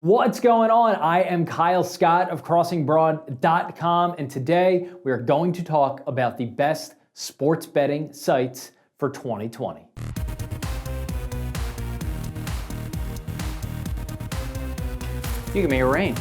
What's going on? I am Kyle Scott of crossingbroad.com, and today we are going to talk about the best sports betting sites for 2020. You give me a rain.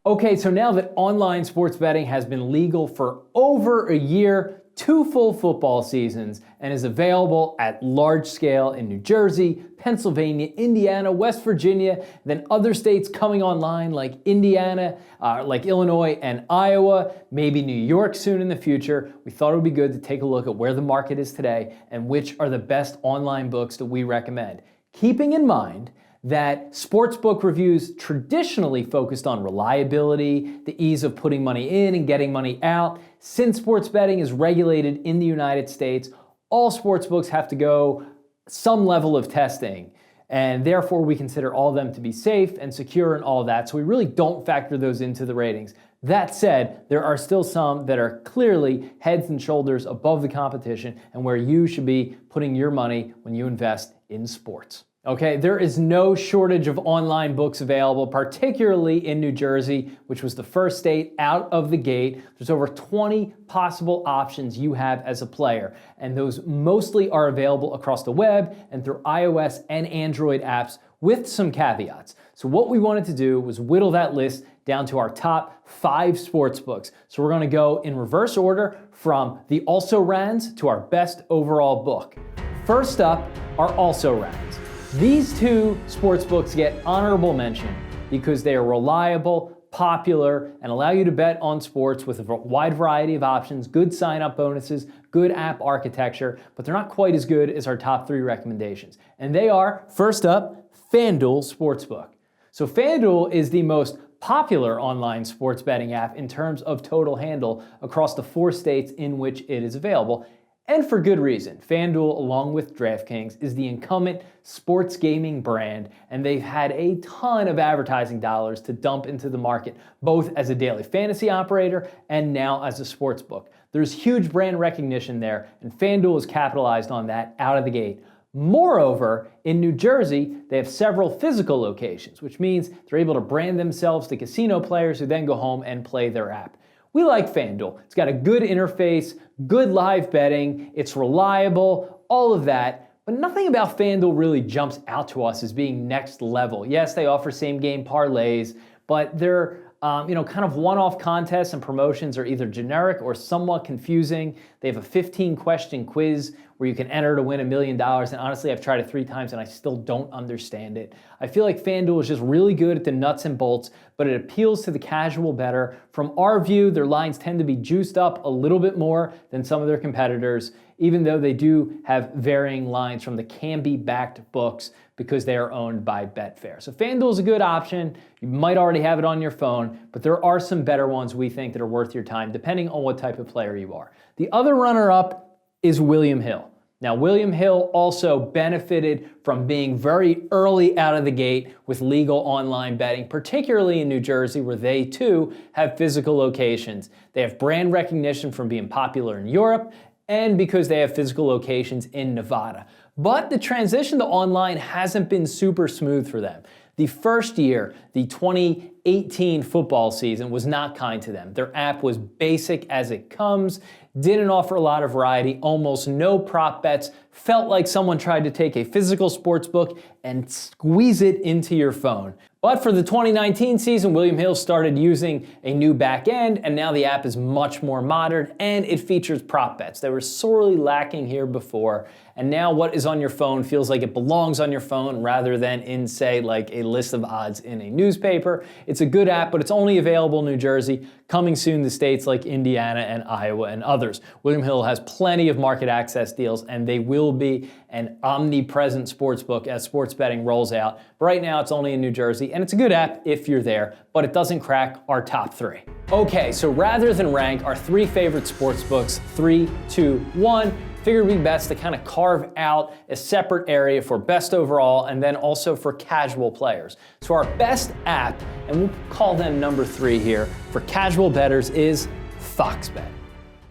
Okay, so now that online sports betting has been legal for over a year, 2 full football seasons, and is available at large scale in New Jersey, Pennsylvania, Indiana, West Virginia, then other states coming online like Indiana, like Illinois and Iowa, maybe New York soon in the future. We thought it would be good to take a look at where the market is today and which are the best online books that we recommend. Keeping in mind that sportsbook reviews traditionally focused on reliability, the ease of putting money in and getting money out. Since sports betting is regulated in the United States, all sportsbooks have to go some level of testing, and therefore we consider all of them to be safe and secure and all of that, so we really don't factor those into the ratings. That said, there are still some that are clearly heads and shoulders above the competition and where you should be putting your money when you invest in sports. Okay, there is no shortage of online books available, particularly in New Jersey, which was the first state out of the gate. There's over 20 possible options you have as a player, and those mostly are available across the web and through iOS and Android apps with some caveats. So what we wanted to do was whittle that list down to our top 5 sports books. So we're gonna go in reverse order from the also-rans to our best overall book. First up are also-rans. These 2 sports books get honorable mention because they are reliable, popular, and allow you to bet on sports with a wide variety of options, good sign-up bonuses, good app architecture, but they're not quite as good as our top 3 recommendations. And they are, first up, FanDuel Sportsbook. So FanDuel is the most popular online sports betting app in terms of total handle across the 4 states in which it is available. And for good reason. FanDuel, along with DraftKings, is the incumbent sports gaming brand, and they've had a ton of advertising dollars to dump into the market, both as a daily fantasy operator and now as a sports book. There's huge brand recognition there, and FanDuel has capitalized on that out of the gate. Moreover, in New Jersey, they have several physical locations, which means they're able to brand themselves to casino players who then go home and play their app. We like FanDuel. It's got a good interface, good live betting, it's reliable, all of that, but nothing about FanDuel really jumps out to us as being next level. Yes, they offer same game parlays, but they're kind of one-off contests and promotions are either generic or somewhat confusing. They have a 15-question quiz where you can enter to win $1 million, and honestly, I've tried it 3 times and I still don't understand it. I feel like FanDuel is just really good at the nuts and bolts, but it appeals to the casual bettor. From our view, their lines tend to be juiced up a little bit more than some of their competitors, even though they do have varying lines from the can-be-backed books because they are owned by Betfair. So FanDuel is a good option. You might already have it on your phone, but there are some better ones we think that are worth your time, depending on what type of player you are. The other runner-up is William Hill. Now, William Hill also benefited from being very early out of the gate with legal online betting, particularly in New Jersey, where they too have physical locations. They have brand recognition from being popular in Europe and because they have physical locations in Nevada. But the transition to online hasn't been super smooth for them. The first year, the 2018 football season, was not kind to them. Their app was basic as it comes, didn't offer a lot of variety, almost no prop bets, felt like someone tried to take a physical sports book and squeeze it into your phone. But for the 2019 season, William Hill started using a new back end, and now the app is much more modern, and it features prop bets. They were sorely lacking here before, and now what is on your phone feels like it belongs on your phone rather than in, say, like a list of odds in a newspaper. It's a good app, but it's only available in New Jersey, coming soon to states like Indiana and Iowa and others. William Hill has plenty of market access deals, and they will be an omnipresent sportsbook as sports betting rolls out. But right now, it's only in New Jersey, and it's a good app if you're there, but it doesn't crack our top 3. Okay, so rather than rank our 3 favorite sportsbooks, 3, 2, 1, figured it'd be best to kind of carve out a separate area for best overall and then also for casual players. So our best app, and we'll call them number 3 here, for casual bettors is FoxBet.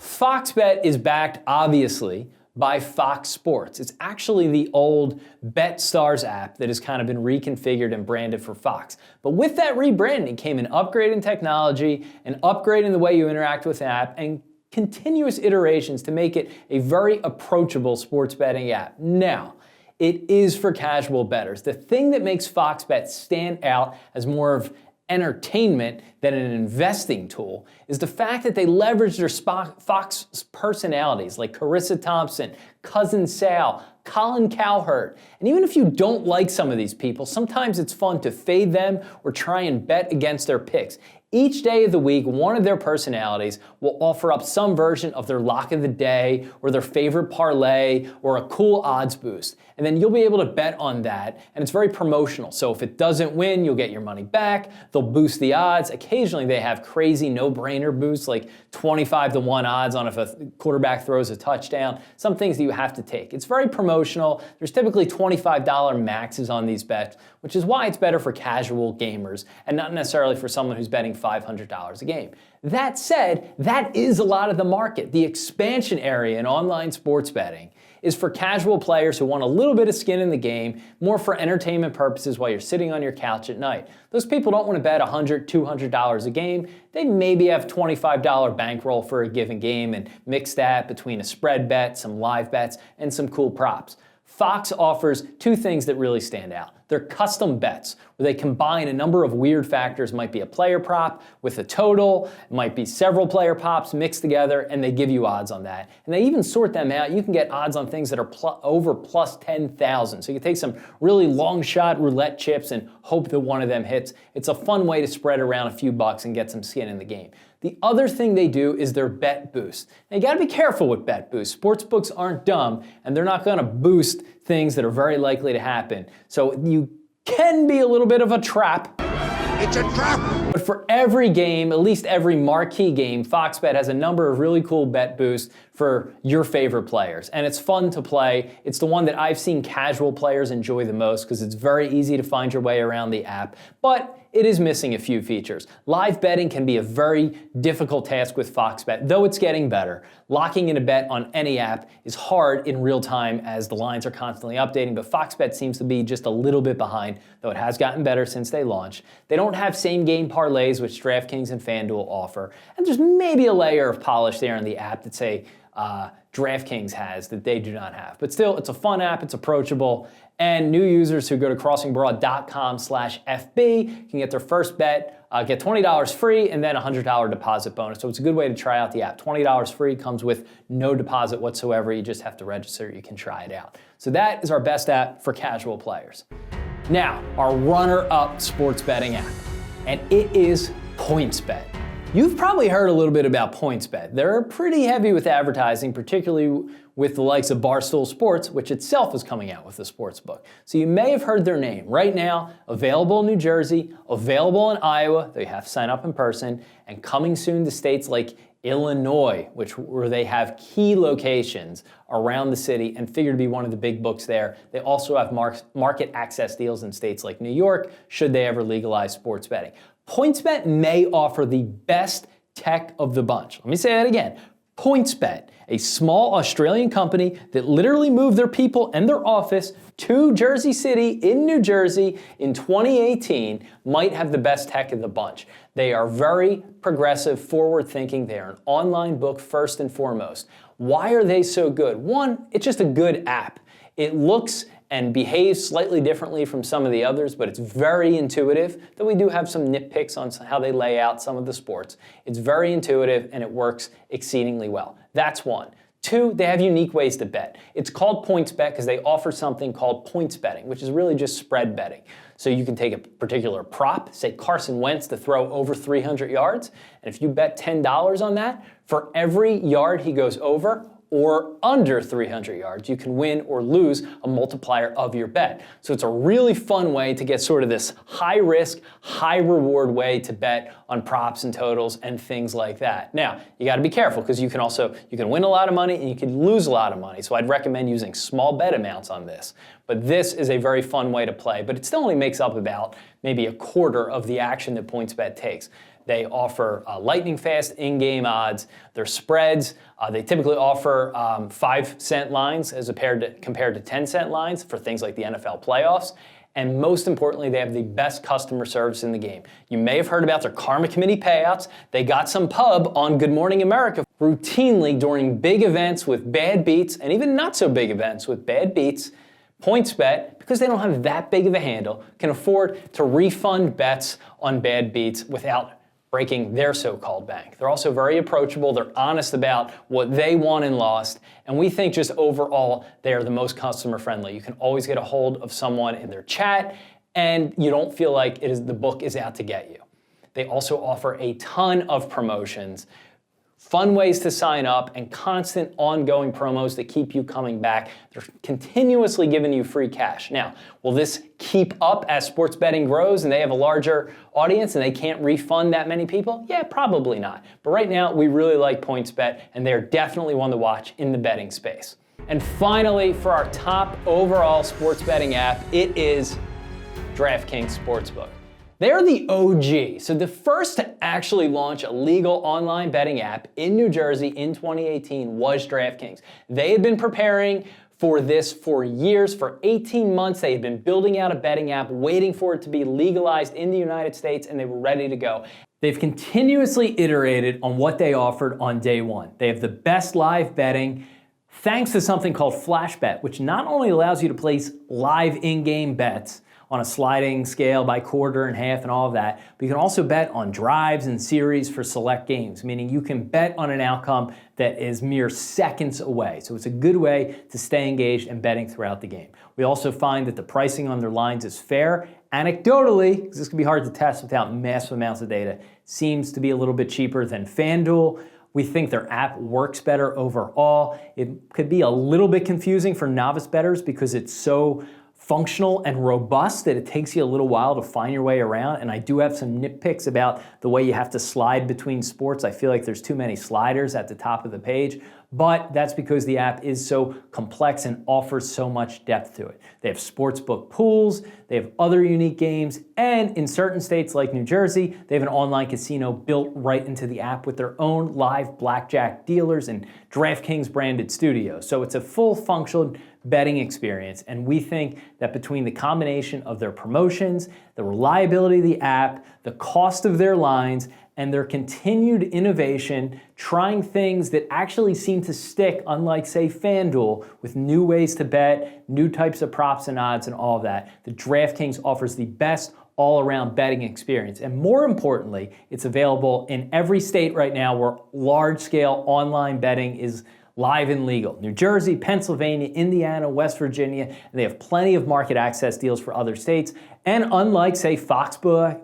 FoxBet is backed, obviously, by Fox Sports. It's actually the old BetStars app that has kind of been reconfigured and branded for Fox. But with that rebranding came an upgrade in technology, an upgrade in the way you interact with the app, and continuous iterations to make it a very approachable sports betting app. Now, it is for casual bettors. The thing that makes Fox Bet stand out as more of entertainment than an investing tool is the fact that they leverage their Fox personalities like Carissa Thompson, Cousin Sal, Colin Cowherd. And even if you don't like some of these people, sometimes it's fun to fade them or try and bet against their picks. Each day of the week, one of their personalities will offer up some version of their lock of the day or their favorite parlay or a cool odds boost. And then you'll be able to bet on that, and it's very promotional. So if it doesn't win, you'll get your money back. They'll boost the odds. Occasionally they have crazy no-brainer boosts like 25-1 odds on if a quarterback throws a touchdown, some things that you have to take. It's very promotional. There's typically $25 maxes on these bets, which is why it's better for casual gamers and not necessarily for someone who's betting $500 a game. That said, that is a lot of the market. The expansion area in online sports betting is for casual players who want a little bit of skin in the game, more for entertainment purposes while you're sitting on your couch at night. Those people don't want to bet $100, $200 a game. They maybe have $25 bankroll for a given game and mix that between a spread bet, some live bets, and some cool props. Fox offers two things that really stand out. They're custom bets, where they combine a number of weird factors. It might be a player prop with a total, it might be several player props mixed together, and they give you odds on that. And they even sort them out. You can get odds on things that are over plus 10,000. So you can take some really long shot roulette chips and hope that one of them hits. It's a fun way to spread around a few bucks and get some skin in the game. The other thing they do is their bet boost. Now you gotta be careful with bet boost. Sportsbooks aren't dumb, and they're not gonna boost things that are very likely to happen. So you can be a little bit of a trap. It's a trap! But for every game, at least every marquee game, Fox Bet has a number of really cool bet boosts for your favorite players. And it's fun to play. It's the one that I've seen casual players enjoy the most because it's very easy to find your way around the app. But it is missing a few features. Live betting can be a very difficult task with Fox Bet, though it's getting better. Locking in a bet on any app is hard in real time as the lines are constantly updating, but Fox Bet seems to be just a little bit behind, though it has gotten better since they launched. They don't have same game parlays, which DraftKings and FanDuel offer, and there's maybe a layer of polish there in the app that say DraftKings has that they do not have. But still, it's a fun app, it's approachable, and new users who go to crossingbroad.com/FB can get their first bet, get $20 free, and then a $100 deposit bonus. So it's a good way to try out the app. $20 free comes with no deposit whatsoever. You just have to register. You can try it out. So that is our best app for casual players. Now, our RunnerUp sports betting app, and it is PointsBet. You've probably heard a little bit about PointsBet. They're pretty heavy with advertising, particularly with the likes of Barstool Sports, which itself is coming out with a sports book. So you may have heard their name. Right now, available in New Jersey, available in Iowa, they have to sign up in person, and coming soon to states like Illinois, where they have key locations around the city and figure to be one of the big books there. They also have market access deals in states like New York, should they ever legalize sports betting. PointsBet may offer the best tech of the bunch. Let me say that again. PointsBet, a small Australian company that literally moved their people and their office to Jersey City in New Jersey in 2018, might have the best tech of the bunch. They are very progressive, forward-thinking. They are an online book first and foremost. Why are they so good? One, it's just a good app. It looks and behaves slightly differently from some of the others, but it's very intuitive, though we do have some nitpicks on how they lay out some of the sports. It's very intuitive and it works exceedingly well. That's one. Two, they have unique ways to bet. It's called PointsBet because they offer something called points betting, which is really just spread betting. So you can take a particular prop, say Carson Wentz to throw over 300 yards, and if you bet $10 on that, for every yard he goes over or under 300 yards, you can win or lose a multiplier of your bet. So it's a really fun way to get sort of this high risk, high reward way to bet on props and totals and things like that. Now, you gotta be careful because you can win a lot of money and you can lose a lot of money. So I'd recommend using small bet amounts on this. But this is a very fun way to play, but it still only makes up about maybe a quarter of the action that PointsBet takes. They offer lightning fast in-game odds. Their spreads, they typically offer 5-cent lines as compared to 10-cent lines for things like the NFL playoffs. And most importantly, they have the best customer service in the game. You may have heard about their Karma Committee payouts. They got some pub on Good Morning America routinely during big events with bad beats, and even not so big events with bad beats. PointsBet, because they don't have that big of a handle, can afford to refund bets on bad beats without breaking their so-called bank. They're also very approachable. They're honest about what they won and lost. And we think just overall, they are the most customer friendly. You can always get a hold of someone in their chat, and you don't feel like the book is out to get you. They also offer a ton of promotions, fun ways to sign up, and constant ongoing promos that keep you coming back. They're continuously giving you free cash. Now, will this keep up as sports betting grows and they have a larger audience and they can't refund that many people? Yeah, probably not. But right now, we really like PointsBet, and they're definitely one to watch in the betting space. And finally, for our top overall sports betting app, it is DraftKings Sportsbook. They're the OG, so the first to actually launch a legal online betting app in New Jersey in 2018 was DraftKings. They had been preparing for this for years. For 18 months, they had been building out a betting app, waiting for it to be legalized in the United States, and they were ready to go. They've continuously iterated on what they offered on day one. They have the best live betting, thanks to something called Flash Bet, which not only allows you to place live in-game bets on a sliding scale by quarter and half and all of that, but you can also bet on drives and series for select games, meaning you can bet on an outcome that is mere seconds away. So it's a good way to stay engaged and betting throughout the game. We also find that the pricing on their lines is fair. Anecdotally, because this can be hard to test without massive amounts of data, seems to be a little bit cheaper than FanDuel. We think their app works better overall. It could be a little bit confusing for novice bettors because it's so functional and robust that it takes you a little while to find your way around. And I do have some nitpicks about the way you have to slide between sports. I feel like there's too many sliders at the top of the page, but that's because the app is so complex and offers so much depth to it. They have sportsbook pools, they have other unique games, and in certain states like New Jersey, they have an online casino built right into the app with their own live blackjack dealers and DraftKings branded studios. So it's a full functional betting experience, and we think that between the combination of their promotions, the reliability of the app, the cost of their lines, and their continued innovation, trying things that actually seem to stick, unlike, say, FanDuel, with new ways to bet, new types of props and odds and all of that, the DraftKings offers the best all-around betting experience. And more importantly, it's available in every state right now where large-scale online betting is live and legal. New Jersey, Pennsylvania, Indiana, West Virginia, and they have plenty of market access deals for other states. And unlike, say, Foxbet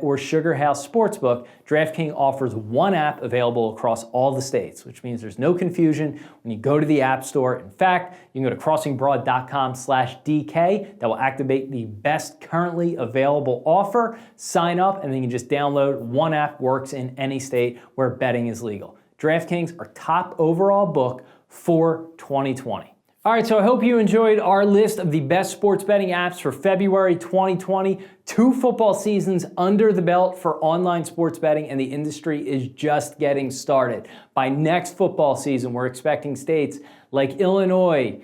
or Sugar House Sportsbook, DraftKings offers one app available across all the states, which means there's no confusion when you go to the App Store. In fact, you can go to crossingbroad.com/DK. That will activate the best currently available offer, sign up, and then you can just download one app, works in any state where betting is legal. DraftKings, our top overall book for 2020. All right, so I hope you enjoyed our list of the best sports betting apps for February 2020. 2 football seasons under the belt for online sports betting, and the industry is just getting started. By next football season, we're expecting states like Illinois,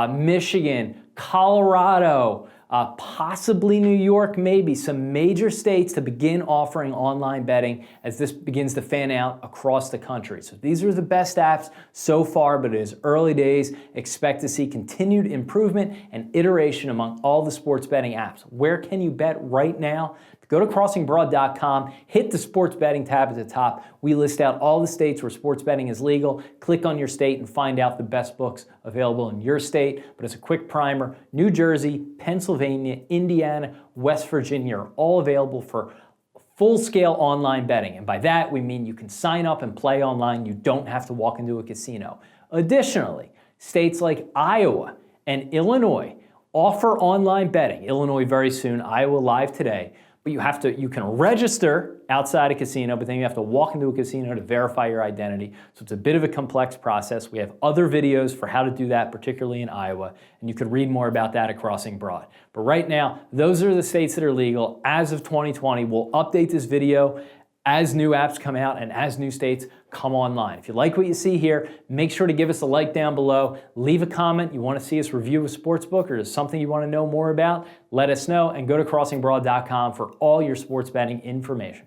Michigan, Colorado, possibly New York, maybe some major states to begin offering online betting as this begins to fan out across the country. So these are the best apps so far, but it is early days. Expect to see continued improvement and iteration among all the sports betting apps. Where can you bet right now? Go to crossingbroad.com, hit the sports betting tab at the top. We list out all the states where sports betting is legal. Click on your state and find out the best books available in your state. But as a quick primer, New Jersey, Pennsylvania, Indiana, West Virginia are all available for full-scale online betting. And by that, we mean you can sign up and play online. You don't have to walk into a casino. Additionally, states like Iowa and Illinois offer online betting. Illinois very soon, Iowa live today. But you can register outside a casino, but then you have to walk into a casino to verify your identity. So it's a bit of a complex process. We have other videos for how to do that, particularly in Iowa, and you could read more about that at Crossing Broad. But right now, those are the states that are legal as of 2020. We'll update this video as new apps come out and as new states come online. If you like what you see here, make sure to give us a like down below. Leave a comment. You want to see us review a sportsbook or is something you want to know more about? Let us know and go to crossingbroad.com for all your sports betting information.